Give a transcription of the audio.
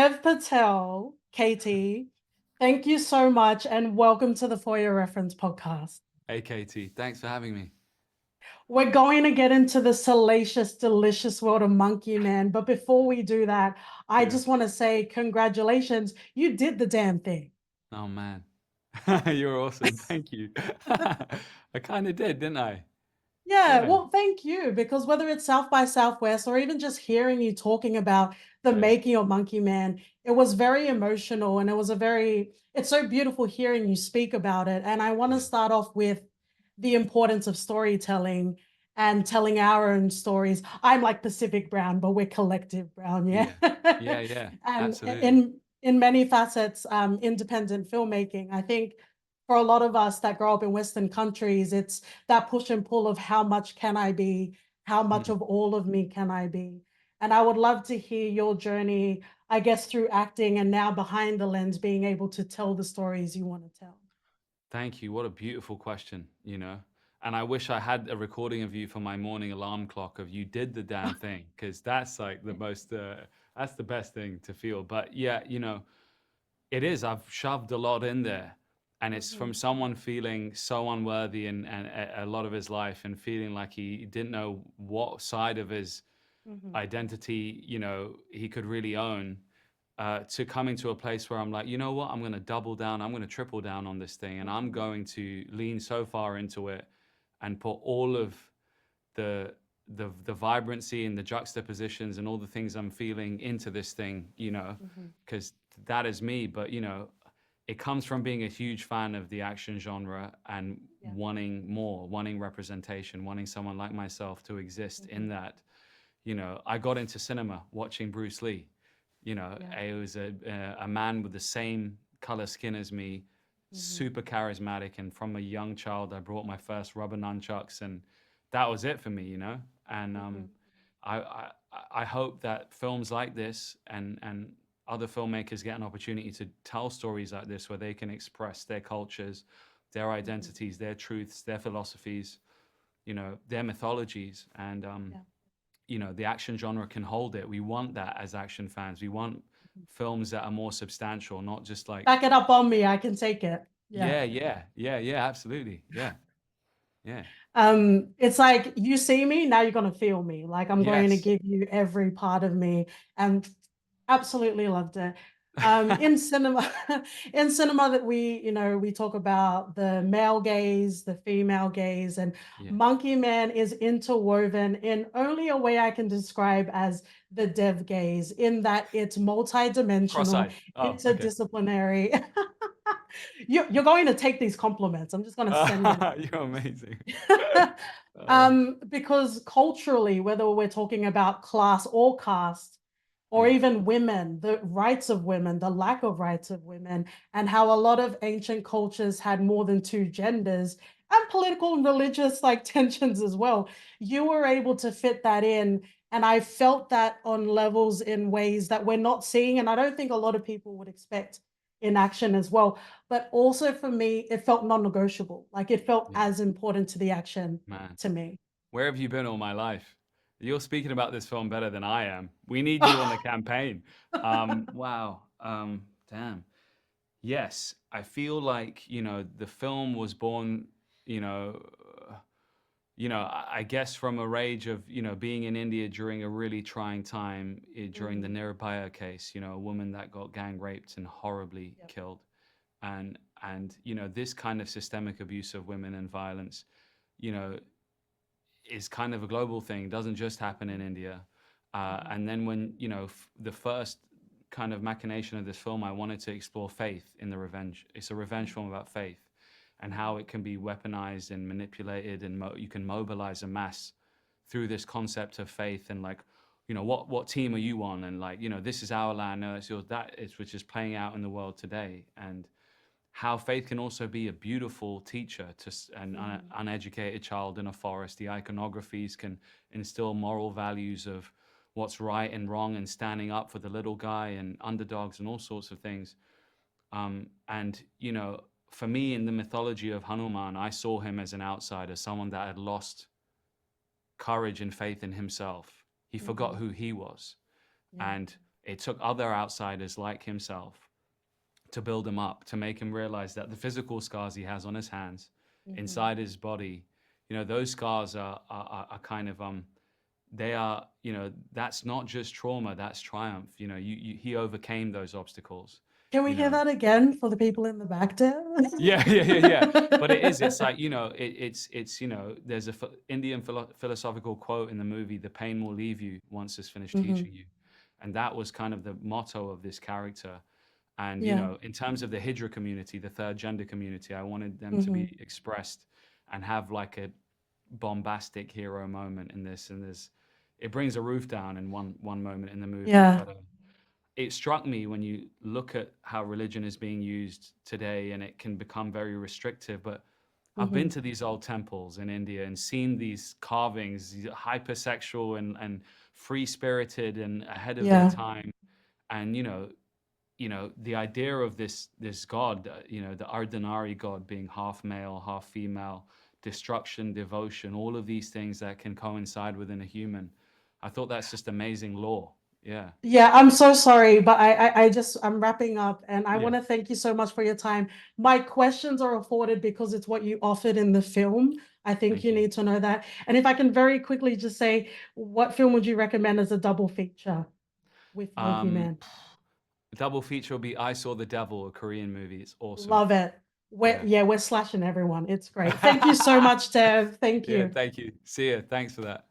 Dev Patel, Katie, thank you so much and welcome to the For Your Reference podcast. Hey, Katie, thanks for having me. We're going to get into the salacious, delicious world of Monkey Man, but before we do that, I Yeah. just want to say congratulations. You did the damn thing. Oh, man. You're awesome. Thank you. I kind of did, didn't I? Yeah, Yeah. well, thank you. Because whether it's South by Southwest or even just hearing you talking about the Yeah. making of Monkey Man, it was very emotional and it's so beautiful hearing you speak about it. And I want to Yeah. start off with the importance of storytelling and telling our own stories. I'm like Pacific Brown, but we're collective Brown, yeah. Yeah. Yeah. Yeah. And Absolutely. in many facets, independent filmmaking, I think for a lot of us that grow up in Western countries, it's that push and pull of how much can I be? How much Mm. of all of me can I be? And I would love to hear your journey, I guess, through acting and now behind the lens, being able to tell the stories you want to tell. Thank you. What a beautiful question. And I wish I had a recording of you for my morning alarm clock of you did the damn thing, because that's like that's the best thing to feel. But yeah, it is. I've shoved a lot in there, and it's from Mhm, someone feeling so unworthy and a lot of his life, and feeling like he didn't know what side of his mhm, identity, he could really own. To coming to a place where I'm like, you know what, I'm going to double down, I'm going to triple down on this thing, and I'm mhm, going to lean so far into it and put all of the the vibrancy and the juxtapositions and all the things I'm feeling into this thing, mhm. because that is me. But it comes from being a huge fan of the action genre and Yeah. wanting more, wanting representation, wanting someone like myself to exist in Mhm. that. I got into cinema watching Bruce Lee. Yeah. It was a man with the same color skin as me, Mhm. super charismatic, and from a young child, I brought my first rubber nunchucks, and that was it for me. And Mhm. I, I I hope that films like this and other filmmakers get an opportunity to tell stories like this where they can express their cultures, their Mhm. identities, their truths, their philosophies, their mythologies, and Yeah. the action genre can hold it. We want that as action fans. We want Mhm. films that are more substantial, not just like, Back it up on me. I can take it. Yeah. yeah, yeah, yeah, yeah, absolutely. Yeah, yeah. It's like you see me, now you're gonna feel me. Like I'm going to Yes. give you every part of me, and absolutely loved it. In cinema, in cinema that we talk about the male gaze, the female gaze, and Yeah. Monkey Man is interwoven in only a way I can describe as the dev gaze, in that it's multidimensional, Cross-eyed. Oh, okay. interdisciplinary. You're going to take these compliments. I'm just going to send you You're amazing. Uh, because culturally, whether we're talking about class or caste, or yeah. even women, the rights of women, the lack of rights of women, and how a lot of ancient cultures had more than two genders, and political and religious like tensions as well, you were able to fit that in. And I felt that on levels in ways that we're not seeing. And I don't think a lot of people would expect in action as well. But also for me, it felt non-negotiable. Like it felt Yeah. as important to the action Man, to me. where have you been all my life? You're speaking about this film better than I am. We need you on the campaign. Wow. Damn. Yes, I feel like, the film was born, you know, I guess from a rage of, being in India during a really trying time, during the Mm, Nirbhaya case, a woman that got gang raped and horribly yep. killed. And this kind of systemic abuse of women and violence, you know, is kind of a global thing, doesn't just happen in India. Mhm, And then when, the first kind of machination of this film, I wanted to explore faith in the revenge. It's a revenge mhm, film about faith and mhm, how it can be weaponized and manipulated, and you can mobilize a mass through this concept of faith. And like, what team are you on? And like, this is our land, no, it's yours. That is, which is playing out in the world today. And how faith can also be a beautiful teacher to an mhm, uneducated child in a forest. The iconographies can instill moral values of what's right and wrong, and standing up for the little guy and underdogs and all sorts of things. And for me, in the mythology of Hanuman, I saw him as an outsider, someone that had lost courage and faith in himself. He forgot mhm. who he was. Yeah. And it took other outsiders like himself to build him up, to make him realize that the physical scars he has on his hands, Mhm. inside his body, those scars are kind of they are, that's not just trauma, that's triumph. He overcame those obstacles. Can we You hear know, that again for the people in the back there? yeah, yeah, yeah, yeah. But it is. It's like it's there's a Indian philosophical quote in the movie: "The pain will leave you once it's finished Mhm. teaching you," and that was kind of the motto of this character. And Yeah. in terms of the Hijra community, the third gender community, I wanted them to Mhm. be expressed and have like a bombastic hero moment in this. And it brings a roof down in one moment in the movie, Yeah. but it struck me when you look at how religion is being used today, and it can become very restrictive. But I've been Mhm. to these old temples in India and seen these carvings, these hypersexual and free spirited and ahead of their Yeah. time. And the idea of this god, the Ardhanari god, being half male, half female, destruction, devotion, all of these things that can coincide within a human. I thought that's just amazing lore. Yeah. Yeah, I'm so sorry, but I'm wrapping up and I Yeah. want to thank you so much for your time. My questions are afforded because it's what you offered in the film. I think Thank you you. need to know that. And if I can very quickly just say, what film would you recommend as a double feature with Monkey Um, Man? double feature will be I Saw the Devil, a Korean movie. It's awesome. Love it. Yeah. We're slashing everyone. It's great. Thank you so much, Dev. Thank Yeah, you. thank you. See ya. Thanks for that.